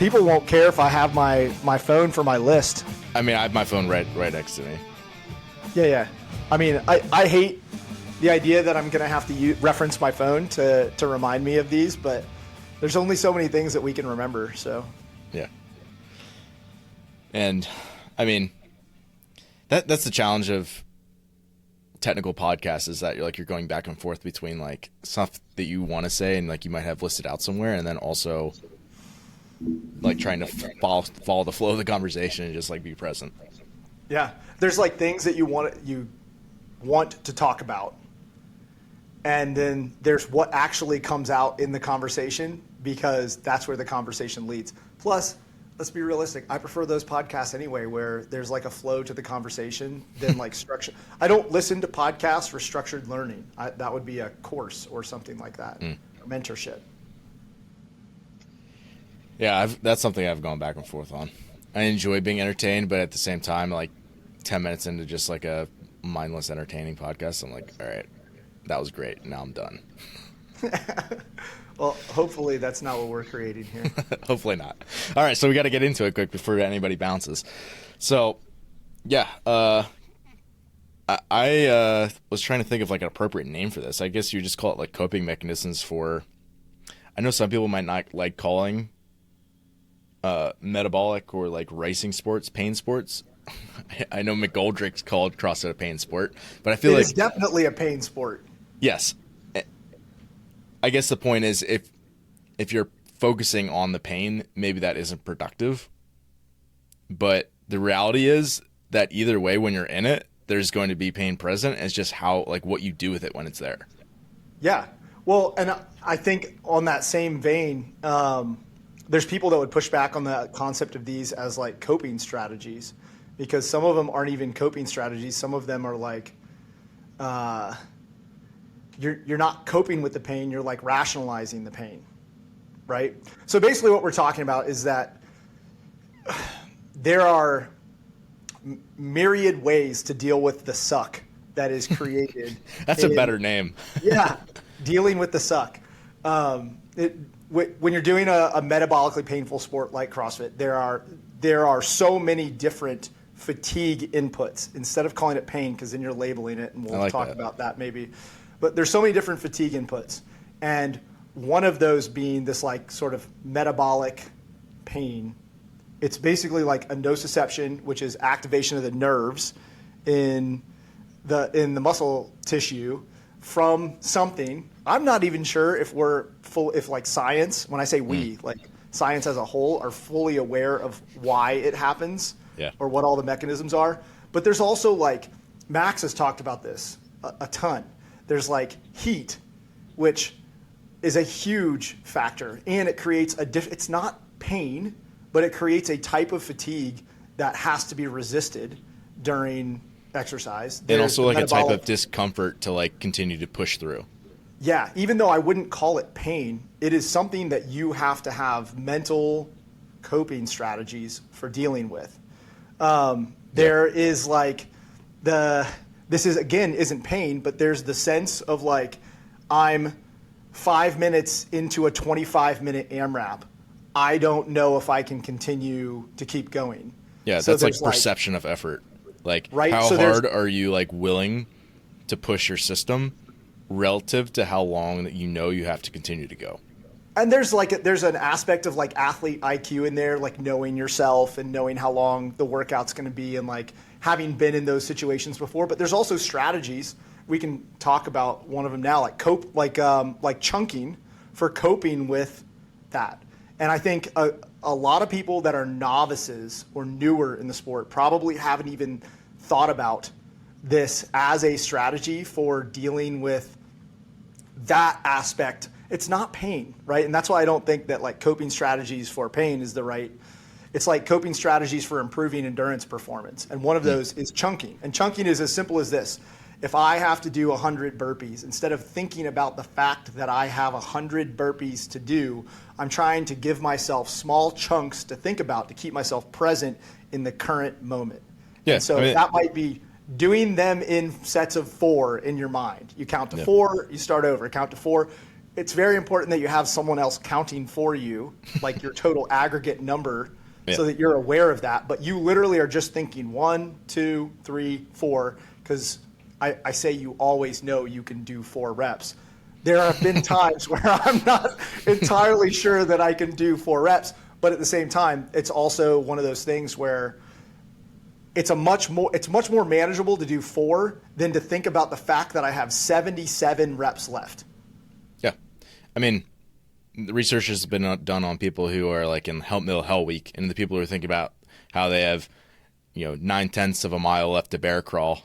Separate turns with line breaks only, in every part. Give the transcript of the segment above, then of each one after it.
people won't care if I have my phone for my list.
I mean, I have my phone right next to me.
Yeah. I mean, I hate the idea that I'm going to have to reference my phone to remind me of these, but there's only so many things that we can remember, so.
Yeah. And, I mean, that's the challenge of technical podcasts, is that you're going back and forth between like stuff that you want to say and like you might have listed out somewhere, and then also like trying to follow the flow of the conversation and just like be present.
Yeah, there's like things that you want to talk about, and then there's what actually comes out in the conversation, because that's where the conversation leads. Plus, let's be realistic. I prefer those podcasts anyway, where there's like a flow to the conversation than like structure. I don't listen to podcasts for structured learning. That would be a course or something like that, mentorship.
Yeah, that's something I've gone back and forth on. I enjoy being entertained, but at the same time, like 10 minutes into just like a mindless entertaining podcast, I'm like, all right, that was great. Now I'm done.
Well, hopefully that's not what we're creating here.
Hopefully not. All right, so we got to get into it quick before anybody bounces. So, yeah, I was trying to think of like an appropriate name for this. I guess you just call it like coping mechanisms for. I know some people might not like calling metabolic or like racing sports pain sports. I know McGoldrick's called CrossFit a pain sport, but I feel
it's definitely a pain sport.
Yes. I guess the point is if you're focusing on the pain, maybe that isn't productive. But the reality is that either way, when you're in it, there's going to be pain present. It's just how, like, what you do with it when it's there.
Yeah. Well, and I think on that same vein, there's people that would push back on the concept of these as like coping strategies, because some of them aren't even coping strategies. Some of them are like, you're not coping with the pain, you're like rationalizing the pain, right? So basically what we're talking about is that there are myriad ways to deal with the suck that is created.
That's a better name.
Yeah, dealing with the suck. When you're doing a metabolically painful sport like CrossFit, there are so many different fatigue inputs, instead of calling it pain, because then you're labeling it, and we'll talk about that maybe. But there's so many different fatigue inputs, and one of those being this like sort of metabolic pain. It's basically like a nociception, which is activation of the nerves in the muscle tissue from something. I'm not even sure if if like science, when I say we, like science as a whole, are fully aware of why it happens, or what all the mechanisms are. But there's also like, Max has talked about this a ton. There's like heat, which is a huge factor, and it creates it's not pain, but it creates a type of fatigue that has to be resisted during exercise.
And also like a type of discomfort to like continue to push through.
Yeah, even though I wouldn't call it pain, it is something that you have to have mental coping strategies for dealing with. There is like this is, again, isn't pain, but there's the sense of like, I'm 5 minutes into a 25-minute AMRAP. I don't know if I can continue to keep going.
Yeah, so that's like perception of effort. Like,
right?
How hard are you like willing to push your system relative to how long that you have to continue to go?
And there's an aspect of like athlete IQ in there, like knowing yourself and knowing how long the workout's going to be, and like having been in those situations before. But there's also strategies. We can talk about one of them now, like chunking for coping with that. And I think a lot of people that are novices or newer in the sport probably haven't even thought about this as a strategy for dealing with that aspect. It's not pain, right? And that's why I don't think that like coping strategies for pain is the right. It's like coping strategies for improving endurance performance. And one of those is chunking. And chunking is as simple as this. If I have to do 100 burpees, instead of thinking about the fact that I have 100 burpees to do, I'm trying to give myself small chunks to think about to keep myself present in the current moment.
Yeah,
and so that might be doing them in sets of 4 in your mind. You count to 4, you start over. Count to 4. it's very important that you have someone else counting for you, like your total aggregate number, so that you're aware of that. But you literally are just thinking 1, 2, 3, 4, because I say you always know you can do 4 reps. There have been times where I'm not entirely sure that I can do 4 reps, but at the same time, it's also one of those things where it's much more manageable to do 4 than to think about the fact that I have 77 reps left.
Yeah. I mean, the research has been done on people who are like in middle hell week, and the people who are thinking about how they have, 9/10 of a mile left to bear crawl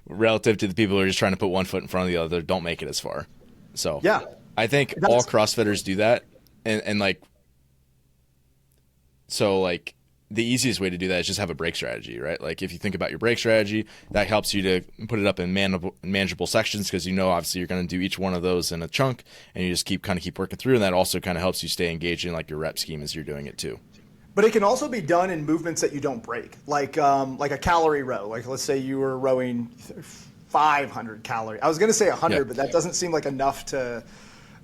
relative to the people who are just trying to put one foot in front of the other, don't make it as far. So
yeah,
I think all CrossFitters do that. And like, so like the easiest way to do that is just have a break strategy, right? Like if you think about your break strategy, that helps you to put it up in manageable sections, because obviously you're going to do each one of those in a chunk, and you just keep working through, and that also kind of helps you stay engaged in like your rep scheme as you're doing it too.
But it can also be done in movements that you don't break, like a calorie row. Like let's say you were rowing 500 calories. I was going to say 100, but that doesn't seem like enough to,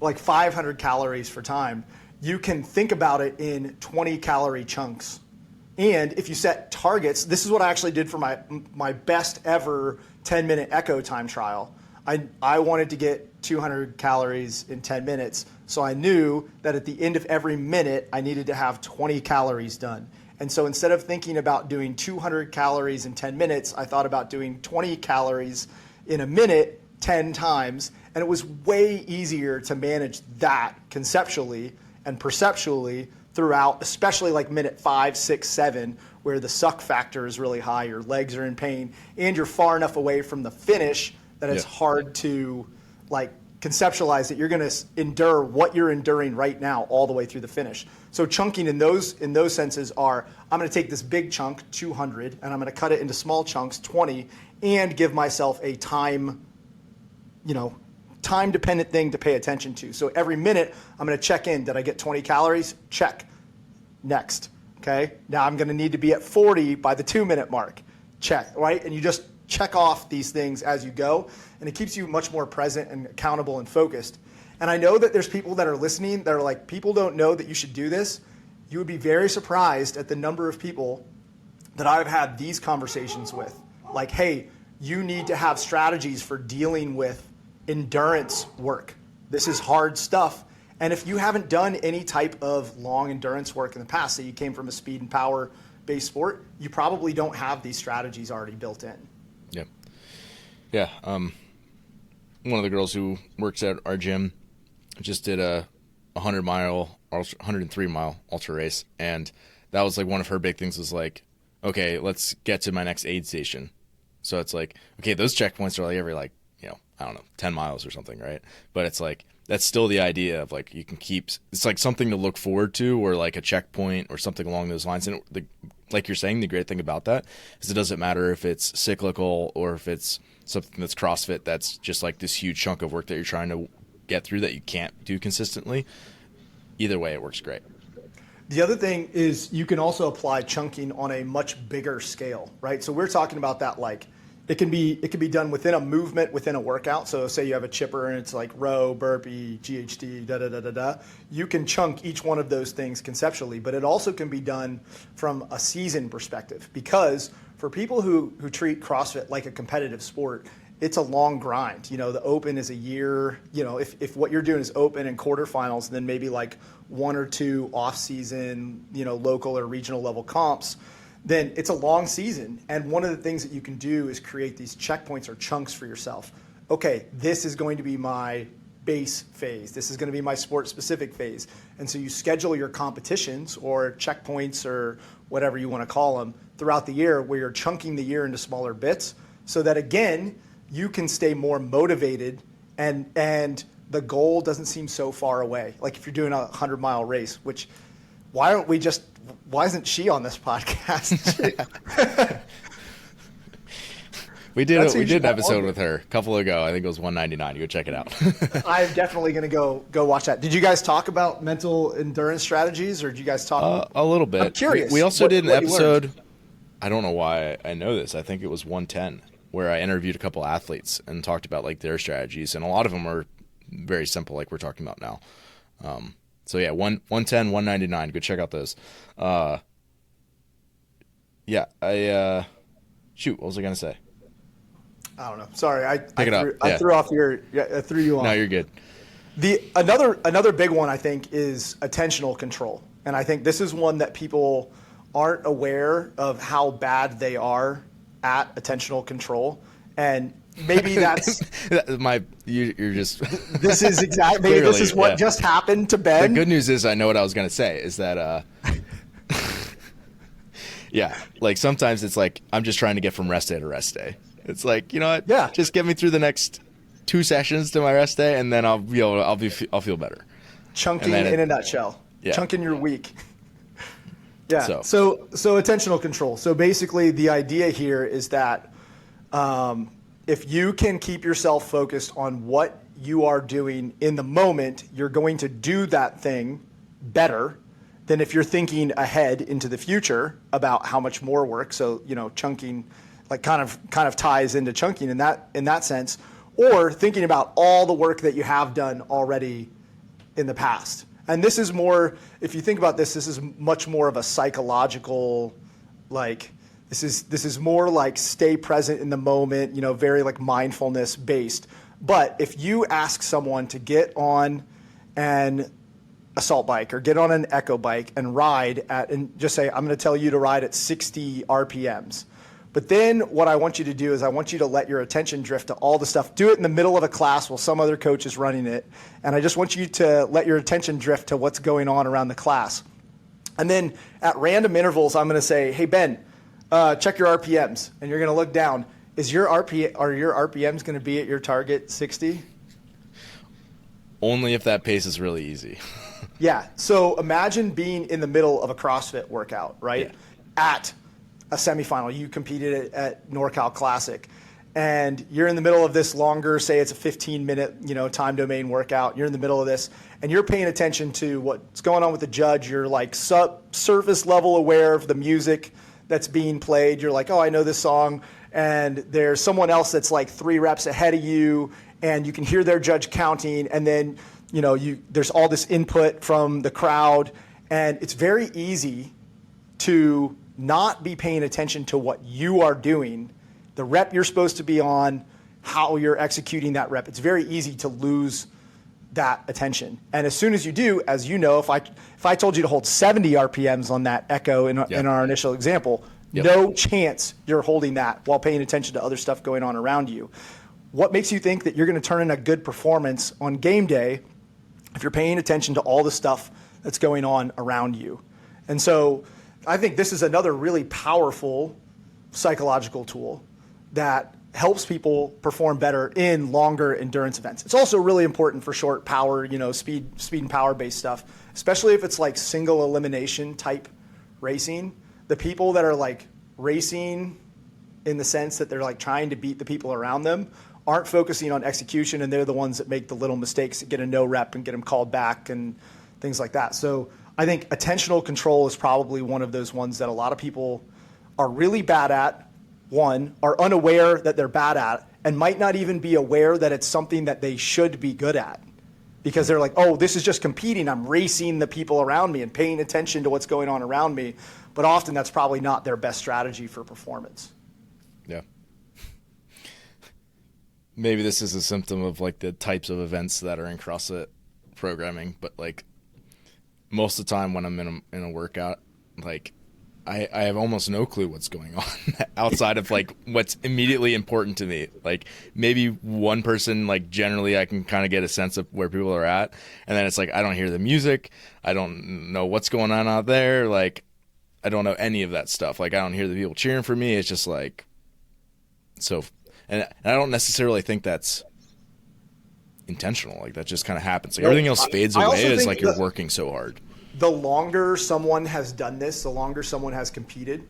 like 500 calories for time. You can think about it in 20 calorie chunks. And if you set targets, this is what I actually did for my best ever 10-minute echo time trial. I wanted to get 200 calories in 10 minutes. So I knew that at the end of every minute, I needed to have 20 calories done. And so instead of thinking about doing 200 calories in 10 minutes, I thought about doing 20 calories in a minute 10 times. And it was way easier to manage that conceptually and perceptually throughout, especially like minute 5, 6, 7, where the suck factor is really high, your legs are in pain, and you're far enough away from the finish that it's hard to like conceptualize that you're going to endure what you're enduring right now all the way through the finish. So chunking in those senses are, I'm going to take this big chunk, 200, and I'm going to cut it into small chunks, 20, and give myself a time-dependent thing to pay attention to. So every minute, I'm going to check in. Did I get 20 calories? Check. Next. Okay. Now I'm going to need to be at 40 by the 2-minute mark. Check. Right. And you just check off these things as you go, and it keeps you much more present and accountable and focused. And I know that there's people that are listening that are like, people don't know that you should do this. You would be very surprised at the number of people that I've had these conversations with. Like, hey, you need to have strategies for dealing with endurance work. This is hard stuff. And if you haven't done any type of long endurance work in the past, say you came from a speed and power based sport, you probably don't have these strategies already built in.
Yep. Yeah. One of the girls who works at our gym just did a 103 mile ultra race. And that was like one of her big things was like, okay, let's get to my next aid station. So it's like, okay, those checkpoints are like every like, I don't know, 10 miles or something, right? But it's like, that's still the idea of like, you can keep, it's like something to look forward to, or like a checkpoint or something along those lines. And like you're saying, the great thing about that is it doesn't matter if it's cyclical or if it's something that's CrossFit, that's just like this huge chunk of work that you're trying to get through that you can't do consistently. Either way, it works great.
The other thing is you can also apply chunking on a much bigger scale, right? So we're talking about that like, it can be done within a movement, within a workout. So say you have a chipper and it's like row, burpee, GHD, da-da-da-da-da. You can chunk each one of those things conceptually, but it also can be done from a season perspective, because for people who treat CrossFit like a competitive sport, it's a long grind. The open is a year. If what you're doing is open and quarterfinals, then maybe like 1 or 2 off-season, local or regional level comps, then it's a long season. And one of the things that you can do is create these checkpoints or chunks for yourself. Okay, this is going to be my base phase. This is going to be my sport-specific phase. And so you schedule your competitions or checkpoints or whatever you want to call them throughout the year, where you're chunking the year into smaller bits, so that, again, you can stay more motivated and the goal doesn't seem so far away. Like if you're doing a 100-mile race, which why isn't she on this podcast?
We did an episode with her a couple ago. I think it was 199. You go check it out.
I'm definitely going to go watch that. Did you guys talk about mental endurance strategies, or did you guys talk?
A little bit.
I'm curious.
We also did an episode. I don't know why I know this. I think it was 110, where I interviewed a couple athletes and talked about like their strategies, and a lot of them are very simple, like we're talking about now. So yeah, 110, 199. Go check out those. Yeah, shoot, what was I gonna say?
I don't know. Sorry, I threw you off.
No, you're good.
Another big one I think is attentional control, and I think this is one that people aren't aware of how bad they are at attentional control, and maybe that's
you're just
this is exactly maybe this is what just happened to Ben.
The good news is I know what I was gonna say is that yeah, like sometimes it's like I'm just trying to get from rest day to rest day. It's like, you know what?
Yeah.
Just get me through the next 2 sessions to my rest day, and then I'll feel better.
Chunking in a nutshell. Yeah. Chunking your week. Yeah. So attentional control. So basically, the idea here is that if you can keep yourself focused on what you are doing in the moment, you're going to do that thing better than if you're thinking ahead into the future about how much more work. So, you know, chunking like kind of ties into chunking in that sense, or thinking about all the work that you have done already in the past. And this is more, if you think about this is much more of a psychological, like this is more like stay present in the moment, you know, very like mindfulness based. But if you ask someone to get on an assault bike or get on an echo bike and ride and just say, I'm going to tell you to ride at 60 RPMs. But then what I want you to do is I want you to let your attention drift to all the stuff. Do it in the middle of a class while some other coach is running it. And I just want you to let your attention drift to what's going on around the class. And then at random intervals, I'm going to say, hey, Ben, check your RPMs. And you're going to look down. Are your RPMs going to be at your target 60?
Only if that pace is really easy.
Yeah. So imagine being in the middle of a CrossFit workout, right? Yeah. At a semifinal. You competed at NorCal Classic, and you're in the middle of this longer, say it's a 15-minute, you know, time domain workout. You're in the middle of this, and you're paying attention to what's going on with the judge. You're like surface level aware of the music that's being played. You're like, oh, I know this song, and there's someone else that's like 3 reps ahead of you, and you can hear their judge counting, and then you know there's all this input from the crowd, and it's very easy to not be paying attention to what you are doing, the rep you're supposed to be on, how you're executing that rep. It's very easy to lose that attention. And as soon as you do, as you know, if I told you to hold 70 RPMs on that echo in our initial example, no chance you're holding that while paying attention to other stuff going on around you. What makes you think that you're going to turn in a good performance on game day if you're paying attention to all the stuff that's going on around you? And so I think this is another really powerful psychological tool that helps people perform better in longer endurance events. It's also really important for short power, you know, speed and power based stuff, especially if it's like single elimination type racing. The people that are like racing in the sense that they're like trying to beat the people around them aren't focusing on execution, and they're the ones that make the little mistakes that get a no rep and get them called back and things like that. So I think attentional control is probably one of those ones that a lot of people are really bad at, are unaware that they're bad at, and might not even be aware that it's something that they should be good at. Because they're like, oh, this is just competing. I'm racing the people around me and paying attention to what's going on around me. But often that's probably not their best strategy for performance.
Yeah. Maybe this is a symptom of like the types of events that are in CrossFit programming, but like most of the time when I'm in a workout, like I have almost no clue what's going on outside of like what's immediately important to me. Like maybe one person, like generally I can kind of get a sense of where people are at. And then it's like, I don't hear the music. I don't know what's going on out there. Like I don't know any of that stuff. Like I don't hear the people cheering for me. It's just like, so, and I don't necessarily think that's intentional. Like that just kind of happens. Like everything else fades away as like you're working so hard.
The longer someone has done this, the longer someone has competed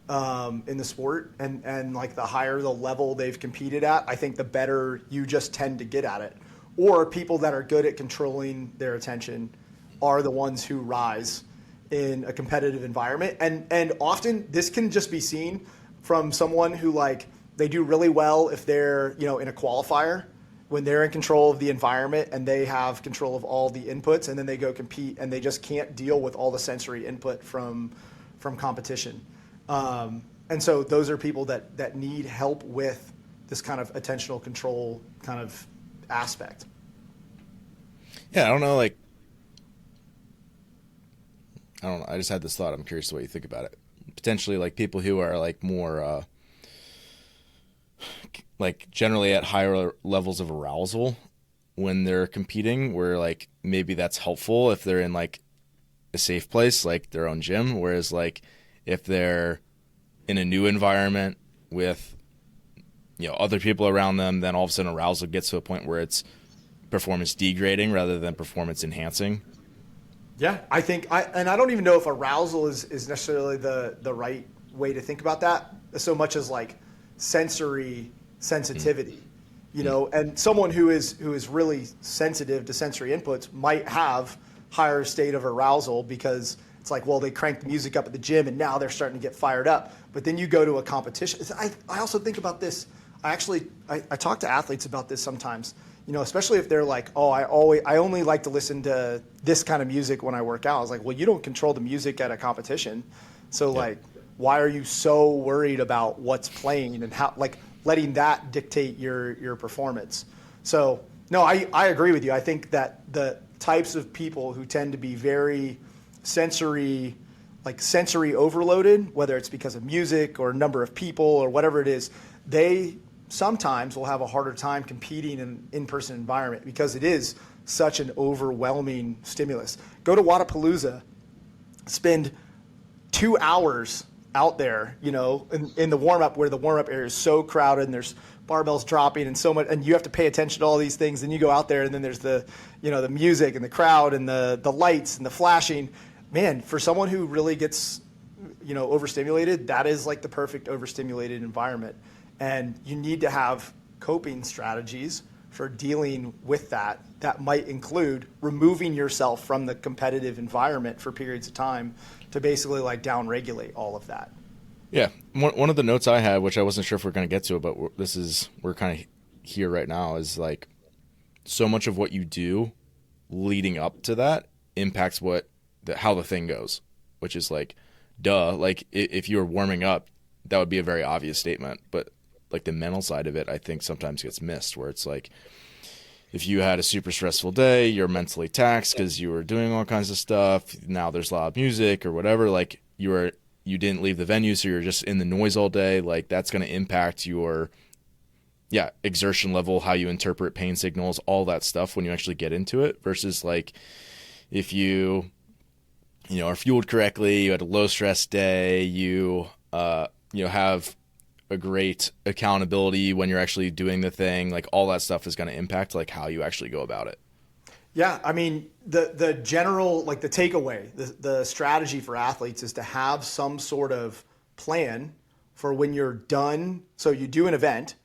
in the sport, and like the higher the level they've competed at, I think the better you just tend to get at it. Or people that are good at controlling their attention are the ones who rise in a competitive environment. And often this can just be seen from someone who like they do really well if they're, you know, in a qualifier when they're in control of the environment and they have control of all the inputs, and then they go compete and they just can't deal with all the sensory input from competition. And so those are people that need help with this kind of attentional control kind of aspect.
Yeah, I don't know. Like, I don't know. I just had this thought. I'm curious what you think about it. Potentially, like people who are like more, like generally at higher levels of arousal when they're competing, where like maybe that's helpful if they're in like a safe place, like their own gym. Whereas like if they're in a new environment with, you know, other people around them, then all of a sudden arousal gets to a point where it's performance degrading rather than performance enhancing.
Yeah, I think and I don't even know if arousal is necessarily the right way to think about that, so much as like sensory sensitivity, you know, and someone who is really sensitive to sensory inputs might have higher state of arousal because it's like, well, they cranked the music up at the gym and now they're starting to get fired up. But then you go to a competition. I also think about this. I talk to athletes about this sometimes, you know, especially if they're like, oh, I only like to listen to this kind of music when I work out. I was like, well, you don't control the music at a competition. So like, why are you so worried about what's playing and how, like, letting that dictate your performance? So no, I agree with you. I think that the types of people who tend to be very sensory overloaded, whether it's because of music or number of people or whatever it is, they sometimes will have a harder time competing in an in-person environment because it is such an overwhelming stimulus. Go to Wadapalooza, spend 2 hours out there, you know, in the warm-up, where the warm-up area is so crowded and there's barbells dropping and so much, and you have to pay attention to all these things. Then you go out there and then there's the, you know, the music and the crowd and the lights and the flashing. Man, for someone who really gets, you know, overstimulated, that is like the perfect overstimulated environment. And you need to have coping strategies for dealing with that. That might include removing yourself from the competitive environment for periods of time to basically like downregulate all of that.
Yeah. One of the notes I had, which I wasn't sure if we're going to get to it, but we're kind of here right now, is like so much of what you do leading up to that impacts how the thing goes, which is like, duh, like if you were warming up, that would be a very obvious statement. But like the mental side of it, I think sometimes gets missed, where it's like, if you had a super stressful day, you're mentally taxed because you were doing all kinds of stuff. Now there's loud music or whatever, like you didn't leave the venue, so you're just in the noise all day. Like that's going to impact your exertion level, how you interpret pain signals, all that stuff when you actually get into it, versus like if you are fueled correctly, you had a low stress day, you have a great accountability when you're actually doing the thing, like all that stuff is going to impact like how you actually go about it.
Yeah, I mean, the general, like the takeaway, the strategy for athletes is to have some sort of plan for when you're done. So you do an event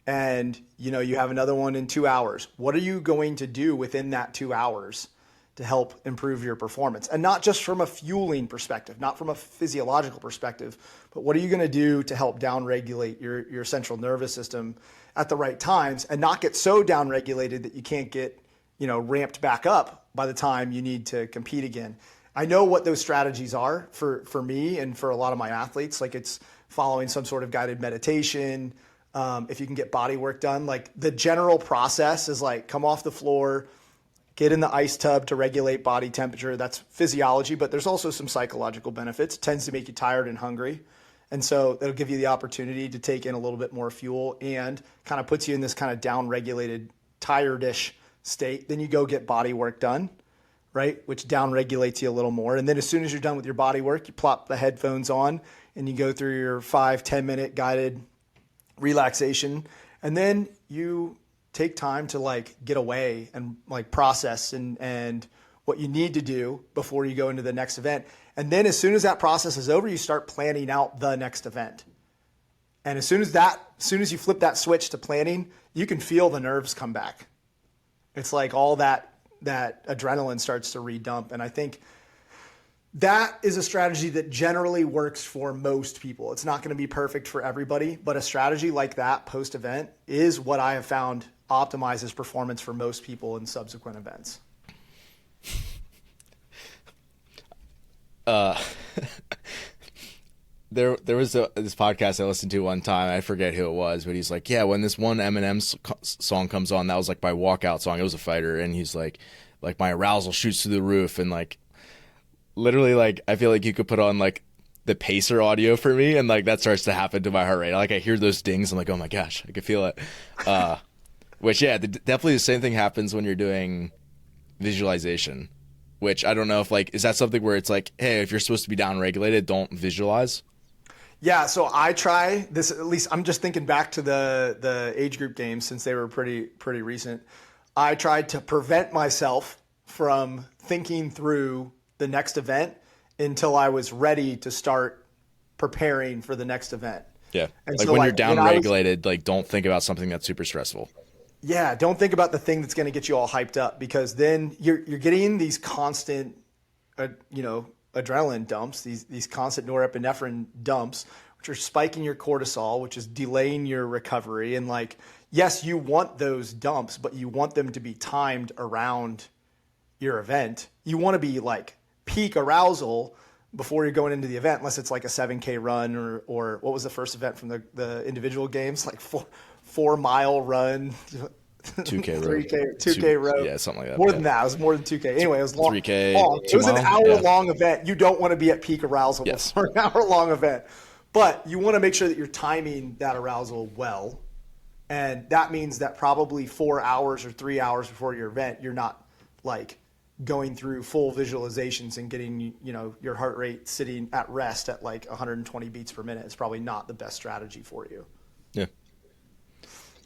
and, you know, you have another one in 2 hours. What are you going to do within that 2 hours to help improve your performance? And not just from a fueling perspective, not from a physiological perspective, but what are you going to do to help downregulate your central nervous system at the right times and not get so downregulated that you can't get, you know, ramped back up by the time you need to compete again. I know what those strategies are for me and for a lot of my athletes. Like it's following some sort of guided meditation. If you can get body work done, like the general process is like come off the floor, get in the ice tub to regulate body temperature. That's physiology, but there's also some psychological benefits. It tends to make you tired and hungry. And so it'll give you the opportunity to take in a little bit more fuel and kind of puts you in this kind of down-regulated, tired-ish state. Then you go get body work done, right? Which down-regulates you a little more. And then as soon as you're done with your body work, you plop the headphones on and you go through your 5-10 minute guided relaxation. And then you take time to like get away and like process and what you need to do before you go into the next event. And then as soon as that process is over, you start planning out the next event. And as soon as you flip that switch to planning, you can feel the nerves come back. It's like all that adrenaline starts to redump. And I think That is a strategy that generally works for most people. It's not going to be perfect for everybody, but a strategy like that post-event is what I have found optimizes performance for most people in subsequent events.
There was this podcast I listened to one time. I forget who it was, but he's like, yeah, when this one Eminem song comes on, that was like my walkout song. It was a fighter, and he's like my arousal shoots through the roof, and like literally, like I feel like you could put on like the pacer audio for me, and like that starts to happen to my heart rate. Like I hear those dings, I'm like, oh my gosh, I can feel it. Which yeah, definitely the same thing happens when you're doing visualization. Which I don't know if like is that something where it's like, hey, if you're supposed to be down regulated, don't visualize.
Yeah, so I try this, at least I'm just thinking back to the age group games since they were pretty recent. I tried to prevent myself from thinking through the next event until I was ready to start preparing for the next event.
Yeah.
And
like
so
when you're down regulated, like don't think about something that's super stressful.
Yeah, don't think about the thing that's going to get you all hyped up, because then you're getting these constant adrenaline dumps, these constant norepinephrine dumps, which are spiking your cortisol, which is delaying your recovery. And like, yes, you want those dumps, but you want them to be timed around your event. You want to be like peak arousal before you're going into the event, unless it's like a 7K run or what was the first event from the individual games, like 4-mile run.
2K row.
2K row.
Yeah, something like that.
More than that. It was more than 2K. Anyway, it was long.
3K.
Long. It was an hour-long event. You don't want to be at peak arousal
Yes.
for an hour-long event. But you want to make sure that you're timing that arousal well. And that means that probably 4 hours or 3 hours before your event, you're not like going through full visualizations and getting, your heart rate sitting at rest at like 120 beats per minute. It's probably not the best strategy for you.
Yeah.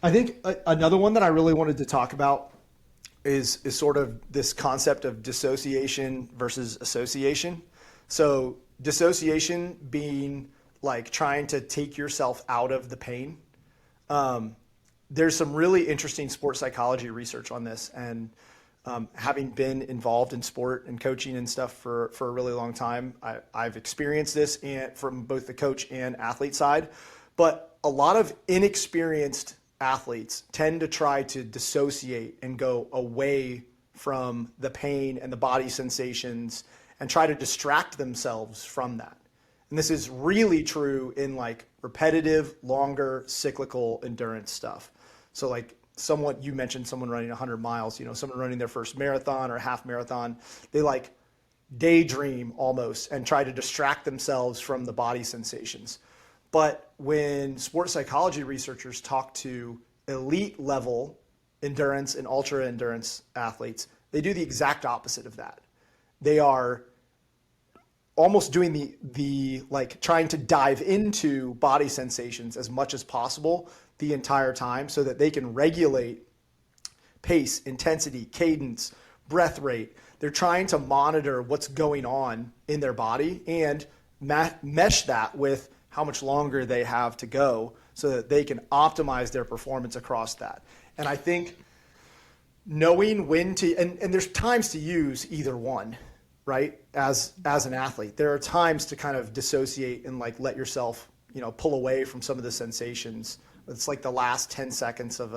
I think another one that I really wanted to talk about is sort of this concept of dissociation versus association. So dissociation being like trying to take yourself out of the pain. There's some really interesting sports psychology research on this, and having been involved in sport and coaching and stuff for a really long time, I've experienced this from both the coach and athlete side. But a lot of inexperienced athletes tend to try to dissociate and go away from the pain and the body sensations and try to distract themselves from that. And this is really true in like repetitive, longer, cyclical endurance stuff. So like you mentioned someone running 100 miles, someone running their first marathon or half marathon, they like daydream almost and try to distract themselves from the body sensations. But when sports psychology researchers talk to elite level endurance and ultra endurance athletes, they do the exact opposite of that. They are almost doing the like trying to dive into body sensations as much as possible the entire time so that they can regulate pace, intensity, cadence, breath rate. They're trying to monitor what's going on in their body and mesh that with how much longer they have to go so that they can optimize their performance across that. And I think knowing when to, and there's times to use either one, right? As an athlete, there are times to kind of dissociate and like let yourself, pull away from some of the sensations. It's like the last 10 seconds of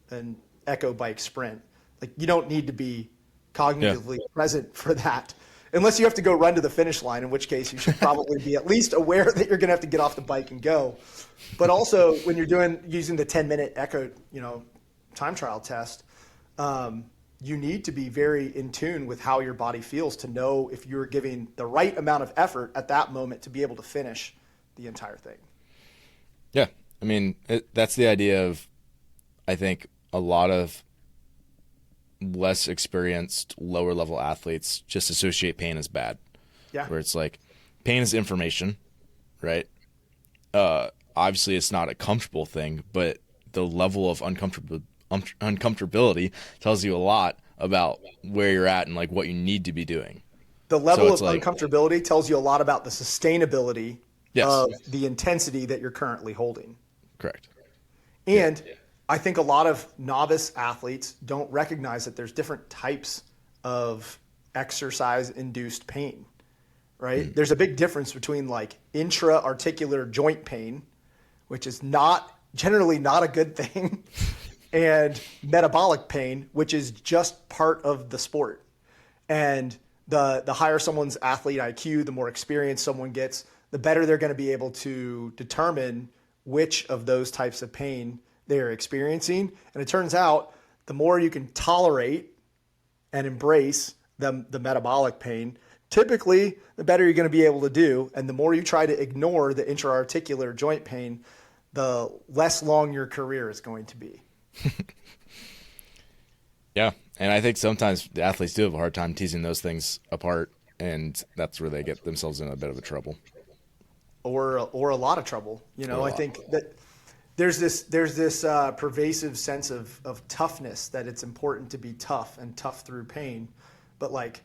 an echo bike sprint. Like you don't need to be cognitively present for that. Unless you have to go run to the finish line, in which case you should probably be at least aware that you're going to have to get off the bike and go. But also when you're using the 10-minute echo, time trial test, you need to be very in tune with how your body feels to know if you're giving the right amount of effort at that moment to be able to finish the entire thing.
Yeah. I mean, that's the idea of, I think, a lot of less experienced, lower level athletes just associate pain as bad.
Yeah.
Where it's like, pain is information, right? Obviously, it's not a comfortable thing, but the level of uncomfortability tells you a lot about where you're at and like what you need to be doing.
The level of uncomfortability tells you a lot about the sustainability of the intensity that you're currently holding.
Correct.
And I think a lot of novice athletes don't recognize that there's different types of exercise-induced pain, right? There's a big difference between like intra-articular joint pain, which is generally not a good thing, and metabolic pain, which is just part of the sport. And the higher someone's athlete IQ, the more experience someone gets, the better they're going to be able to determine which of those types of pain they're experiencing. And it turns out the more you can tolerate and embrace the metabolic pain, typically the better you're going to be able to do. And the more you try to ignore the intra-articular joint pain, the less long your career is going to be.
Yeah. And I think sometimes the athletes do have a hard time teasing those things apart, and that's where they get themselves in a bit of a trouble.
Or a lot of trouble. I think that there's this pervasive sense of toughness, that it's important to be tough and tough through pain. But like,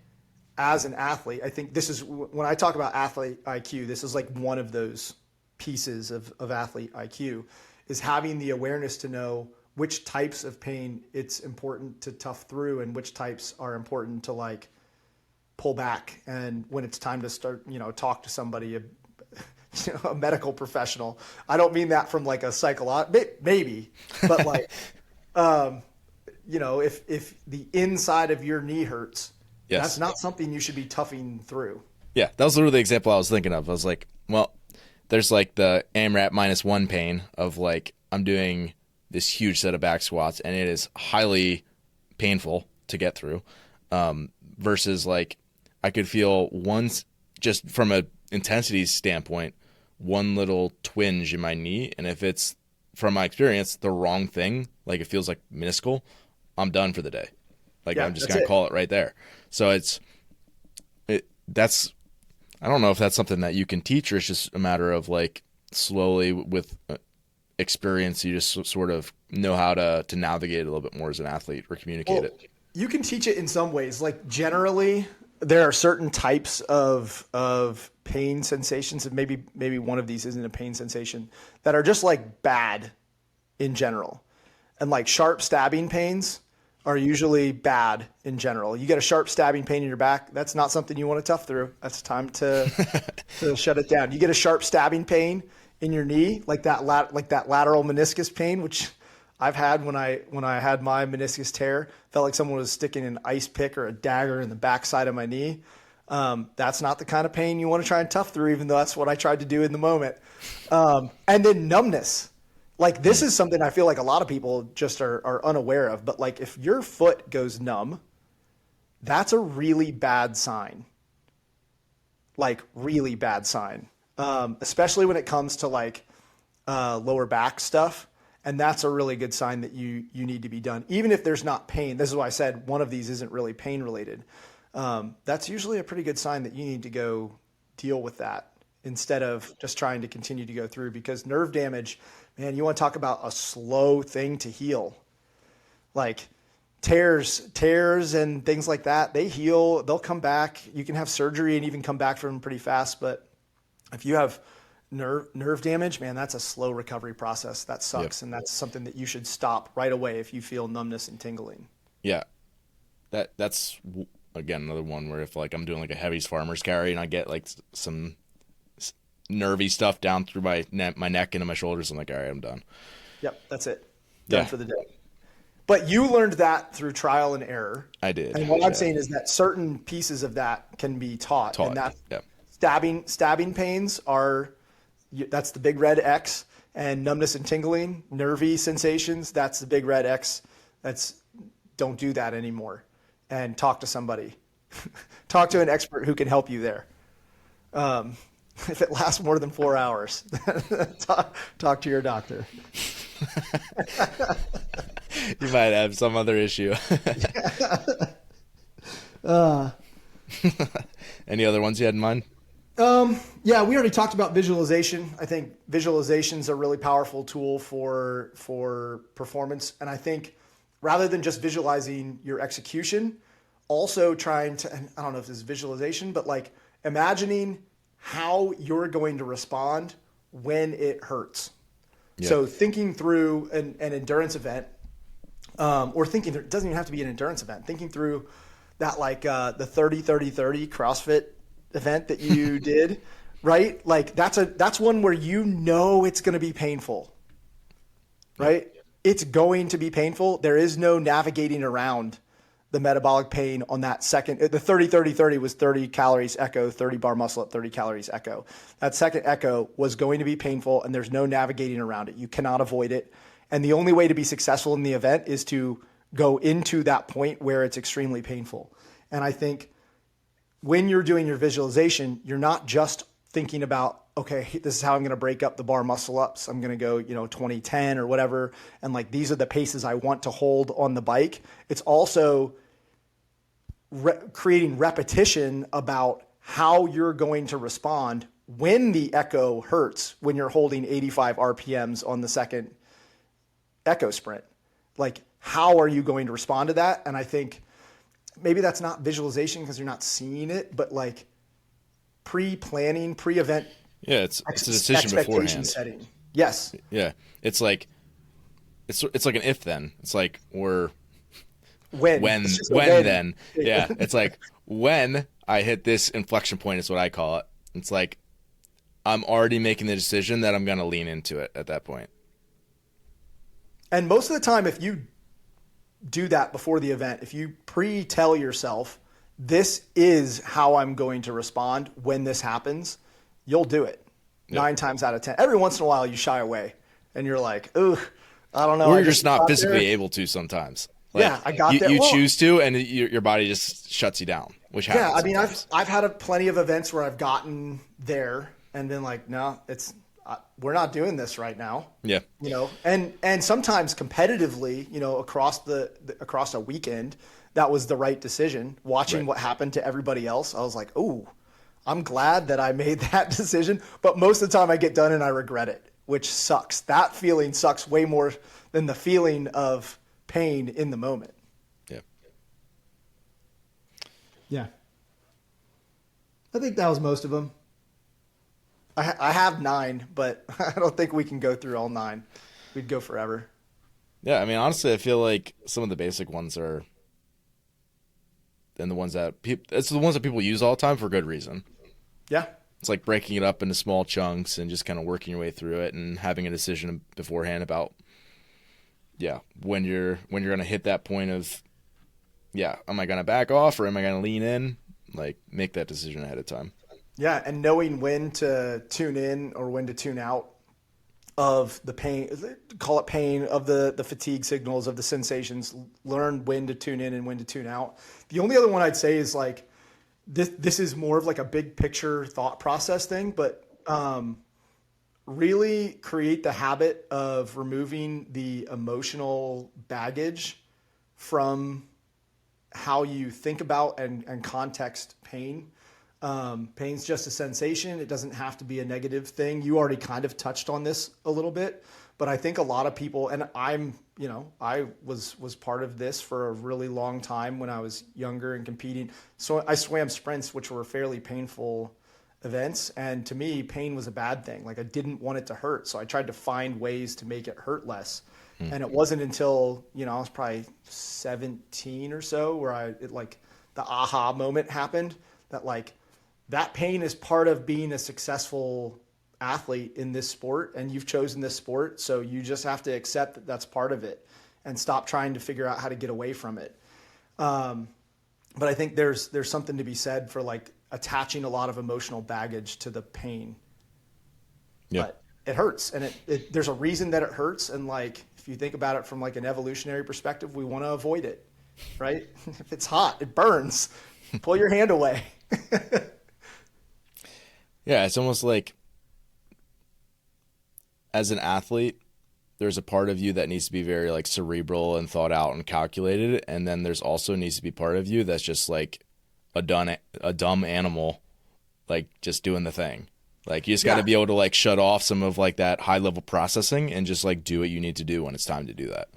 as an athlete, I think this is, when I talk about athlete IQ, this is like one of those pieces of athlete IQ, is having the awareness to know which types of pain it's important to tough through and which types are important to like pull back. And when it's time to start, talk to somebody, a medical professional. I don't mean that from like a maybe, but like, if the inside of your knee hurts,
yes,
that's not something you should be toughing through.
Yeah, that was literally the example I was thinking of. I was like, well, there's like the AMRAP -1 pain of like, I'm doing this huge set of back squats and it is highly painful to get through, versus like I could feel once, just from a intensity standpoint, one little twinge in my knee, and if it's, from my experience, the wrong thing, like it feels like minuscule, I'm done for the day. Like, I'm just gonna call it right there. So that's I don't know if that's something that you can teach, or it's just a matter of like slowly with experience, you just sort of know how to navigate it a little bit more as an athlete or communicate it.
You can teach it in some ways. Like, generally, there are certain types of pain sensations, and maybe one of these isn't a pain sensation, that are just like bad in general. And like sharp stabbing pains are usually bad in general. You get a sharp stabbing pain in your back, that's not something you want to tough through. That's time to shut it down. You get a sharp stabbing pain in your knee, like that lateral meniscus pain, which I've had when I had my meniscus tear. Felt like someone was sticking an ice pick or a dagger in the backside of my knee. That's not the kind of pain you want to try and tough through, even though that's what I tried to do in the moment. And then numbness. Like, this is something I feel like a lot of people just are unaware of. But like, if your foot goes numb, that's a really bad sign. Like, really bad sign. Especially when it comes to like lower back stuff. And that's a really good sign that you need to be done. Even if there's not pain, this is why I said one of these isn't really pain related. That's usually a pretty good sign that you need to go deal with that instead of just trying to continue to go through. Because nerve damage, man, you want to talk about a slow thing to heal. Like tears and things like that, they heal, they'll come back. You can have surgery and even come back from them pretty fast. But if you have nerve damage, man, that's a slow recovery process. That sucks. Yep. And that's something that you should stop right away if you feel numbness and tingling.
Yeah. That's again, another one where if like I'm doing like a heavy farmer's carry and I get like some nervy stuff down through my neck into my shoulders, I'm like, all right, I'm done. Yep.
That's it. Done for the day. But you learned that through trial and error.
I did.
And what I'm saying is that certain pieces of that can be taught. And that stabbing pains are, that's the big red X, and numbness and tingling, nervy sensations, that's the big red X. Don't do that anymore. And talk to somebody. Talk to an expert who can help you there. If it lasts more than 4 hours, talk to your doctor.
You might have some other issue. Any other ones you had in mind?
Yeah, we already talked about visualization. I think visualization is a really powerful tool for performance. And I think rather than just visualizing your execution, also trying to, and I don't know if this is visualization, but like imagining how you're going to respond when it hurts. Yep. So thinking through an endurance event, or thinking, it doesn't even have to be an endurance event, thinking through that, like the 30-30-30 CrossFit event that you did, right? Like that's one where you know it's going to be painful, right? It's going to be painful. There is no navigating around the metabolic pain on that second. The 30-30-30 was 30 calories echo, 30 bar muscle up, 30 calories echo. That second echo was going to be painful, and there's no navigating around it. You cannot avoid it. And the only way to be successful in the event is to go into that point where it's extremely painful. And I think when you're doing your visualization, you're not just thinking about, okay, this is how I'm going to break up the bar muscle ups. I'm going to go, 20-10 or whatever. And like, these are the paces I want to hold on the bike. It's also creating repetition about how you're going to respond when the echo hurts, when you're holding 85 RPMs on the second echo sprint. Like, how are you going to respond to that? And I think maybe that's not visualization because you're not seeing it, but like pre-planning, pre-event.
Yeah, it's a decision beforehand.
Setting. Yes.
Yeah, it's like an if then. It's like when then. Yeah, it's like when I hit this inflection point is what I call it. It's like I'm already making the decision that I'm going to lean into it at that point.
And most of the time, if you do that before the event, if you pre-tell yourself, this is how I'm going to respond when this happens, you'll do it. Yep. 9 times out of 10. Every once in a while, you shy away and you're like, ooh, I don't know.
Or you're just not physically able to sometimes. Like,
yeah, I got there.
You choose to, and your body just shuts you down, which happens.
Yeah, I mean,
sometimes.
I've had plenty of events where I've gotten there and been like, no, we're not doing this right now.
Yeah.
And sometimes competitively, across a weekend, that was the right decision. Watching what happened to everybody else, I was like, oh, I'm glad that I made that decision. But most of the time I get done and I regret it, which sucks. That feeling sucks way more than the feeling of pain in the moment.
Yeah.
Yeah. I think that was most of them. I have 9, but I don't think we can go through all 9. We'd go forever.
Yeah, I mean, honestly, I feel like some of the basic ones are then the ones that it's the ones that people use all the time for good reason.
Yeah.
It's like breaking it up into small chunks and just kind of working your way through it and having a decision beforehand about when you're going to hit that point of am I going to back off or am I going to lean in? Like, make that decision ahead of time.
Yeah, and knowing when to tune in or when to tune out of the pain, call it pain, of the fatigue signals, of the sensations, learn when to tune in and when to tune out. The only other one I'd say is like, this is more of like a big picture thought process thing, but really create the habit of removing the emotional baggage from how you think about and context pain. Pain's just a sensation. It doesn't have to be a negative thing. You already kind of touched on this a little bit, but I think a lot of people, and I was part of this for a really long time when I was younger and competing. So I swam sprints, which were fairly painful events. And to me, pain was a bad thing. Like, I didn't want it to hurt. So I tried to find ways to make it hurt less. And it wasn't until, I was probably 17 or so where the aha moment happened that pain is part of being a successful athlete in this sport, and you've chosen this sport. So you just have to accept that that's part of it and stop trying to figure out how to get away from it. But I think there's something to be said for like attaching a lot of emotional baggage to the pain. Yeah. But it hurts, and there's a reason that it hurts. And like, if you think about it from like an evolutionary perspective, we want to avoid it, right? If it's hot, it burns. Pull your hand away.
Yeah, it's almost like as an athlete, there's a part of you that needs to be very like cerebral and thought out and calculated, and then there's also needs to be part of you that's just like a dumb animal, like just doing the thing. Like, you just got to be able to like shut off some of like that high level processing and just like do what you need to do when it's time to do that.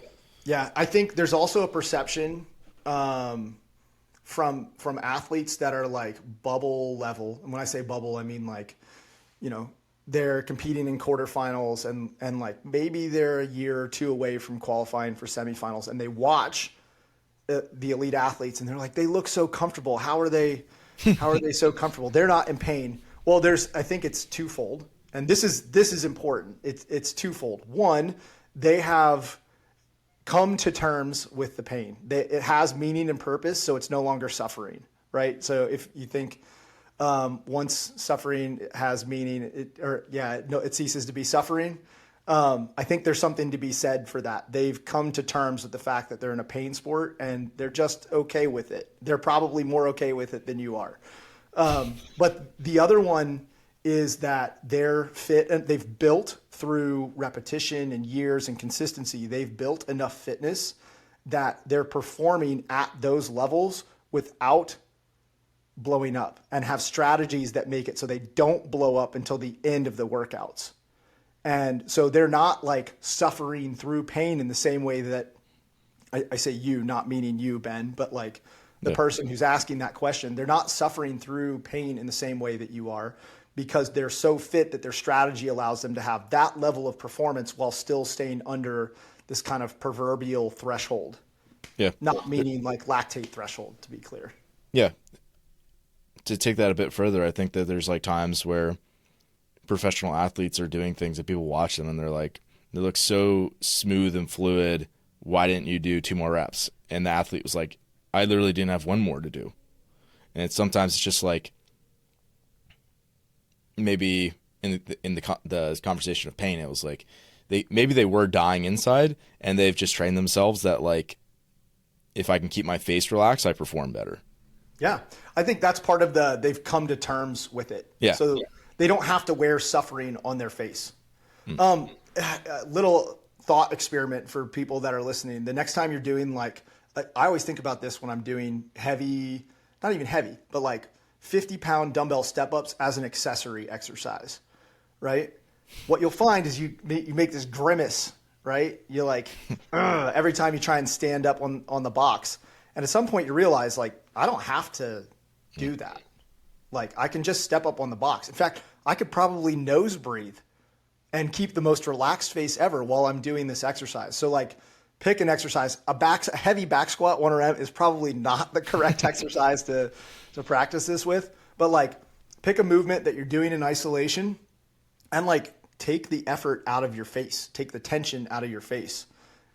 Yeah,
I think there's also a perception from athletes that are like bubble level. And when I say bubble, I mean like, they're competing in quarterfinals and like maybe they're a year or two away from qualifying for semifinals, and they watch the elite athletes and they're like, they look so comfortable. How are they How are they so comfortable? They're not in pain. Well, I think it's twofold. And this is important. It's twofold. One, they have come to terms with the pain. It has meaning and purpose, so it's no longer suffering, right? So if you think once suffering has meaning, it ceases to be suffering. I think there's something to be said for that. They've come to terms with the fact that they're in a pain sport and they're just okay with it. They're probably more okay with it than you are. But the other one is that they're fit and they've built through repetition and years and consistency. They've built enough fitness that they're performing at those levels without blowing up, and have strategies that make it so they don't blow up until the end of the workouts. And so they're not like suffering through pain in the same way that I say you, not meaning you, Ben, but like the person who's asking that question. They're not suffering through pain in the same way that you are, because they're so fit that their strategy allows them to have that level of performance while still staying under this kind of proverbial threshold.
Yeah.
Not meaning like lactate threshold, to be clear.
Yeah. To take that a bit further, I think that there's like times where professional athletes are doing things that people watch them and they're like, they look so smooth and fluid. Why didn't you do 2 more reps? And the athlete was like, I literally didn't have 1 more to do. And sometimes it's just like, maybe in the conversation of pain, it was like they were dying inside and they've just trained themselves that like, if I can keep my face relaxed, I perform better.
Yeah. I think that's part of they've come to terms with it.
Yeah.
So they don't have to wear suffering on their face. A little thought experiment for people that are listening. The next time you're doing I always think about this when I'm doing heavy, not even heavy, but like 50-pound dumbbell step-ups as an accessory exercise, right? What you'll find is you make this grimace, right? You're like, every time you try and stand up on the box. And at some point you realize, like, I don't have to do that. Like, I can just step up on the box. In fact, I could probably nose breathe and keep the most relaxed face ever while I'm doing this exercise. So, like, pick an exercise. A heavy back squat 1 rep is probably not the correct exercise to practice this with. But, like, pick a movement that you're doing in isolation and, like, take the effort out of your face. Take the tension out of your face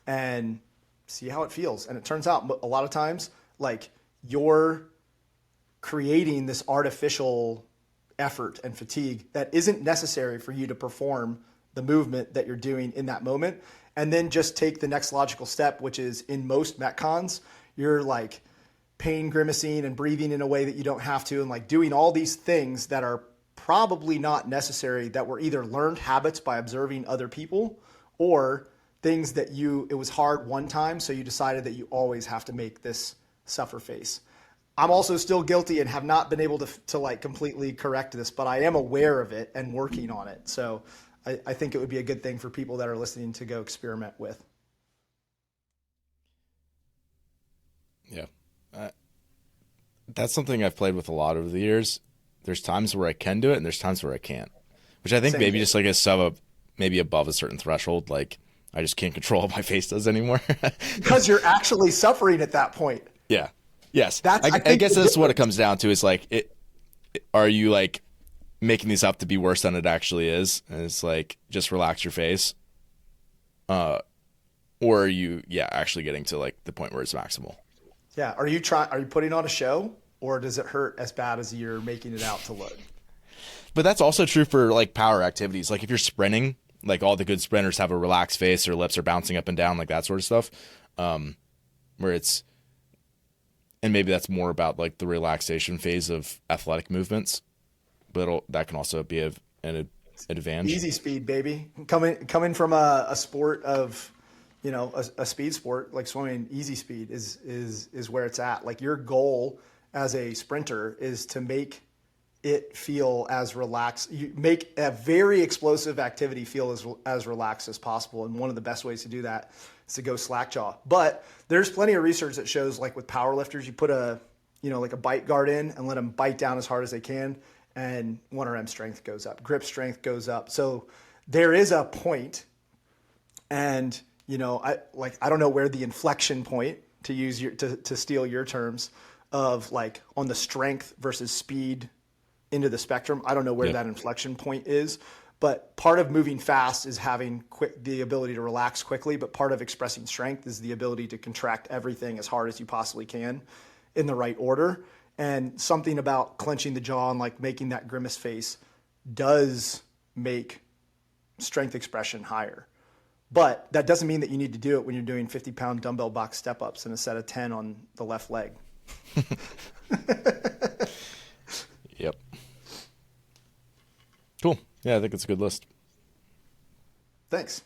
and see how it feels. And it turns out a lot of times, like, you're creating this artificial effort and fatigue that isn't necessary for you to perform the movement that you're doing in that moment. And then just take the next logical step, which is in most Metcons, you're like pain grimacing and breathing in a way that you don't have to, and like doing all these things that are probably not necessary, that were either learned habits by observing other people or things that it was hard one time, so you decided that you always have to make this suffer face. I'm also still guilty and have not been able to like completely correct this, but I am aware of it and working on it. So I think it would be a good thing for people that are listening to go experiment with.
Yeah. That's something I've played with a lot over the years. There's times where I can do it and there's times where I can't, which I think
Same
maybe
here.
just like maybe above a certain threshold, like I just can't control what my face does anymore.
Because you're actually suffering at that point.
Yeah. Yes.
I
I guess that's what it comes down to, is like, are you like making these up to be worse than it actually is? And it's like, just relax your face. Or are you, actually getting to like the point where it's maximal?
Yeah. Are you putting on a show, or does it hurt as bad as you're making it out to look?
But that's also true for like power activities. Like if you're sprinting, like all the good sprinters have a relaxed face, their lips are bouncing up and down, like that sort of stuff. Where it's, and maybe that's more about like the relaxation phase of athletic movements, but that can also be an advantage.
Easy speed, baby. Coming from a sport of, a speed sport like swimming, easy speed is where it's at. Like, your goal as a sprinter is to make it feel as relaxed. You make a very explosive activity feel as relaxed as possible. And one of the best ways to do that is to go slack jaw. But there's plenty of research that shows, like with powerlifters, you put a bite guard in and let them bite down as hard as they can, and 1RM strength goes up, grip strength goes up. So there is a point, and I don't know where the inflection point, to use to steal your terms, of like on the strength versus speed into the spectrum. I don't know where
Yep.
that inflection point is, but part of moving fast is having the ability to relax quickly. But part of expressing strength is the ability to contract everything as hard as you possibly can in the right order. And something about clenching the jaw and like making that grimace face does make strength expression higher. But that doesn't mean that you need to do it when you're doing 50-pound dumbbell box step-ups and a set of 10 on the left leg.
Yep. Cool. Yeah, I think it's a good list.
Thanks.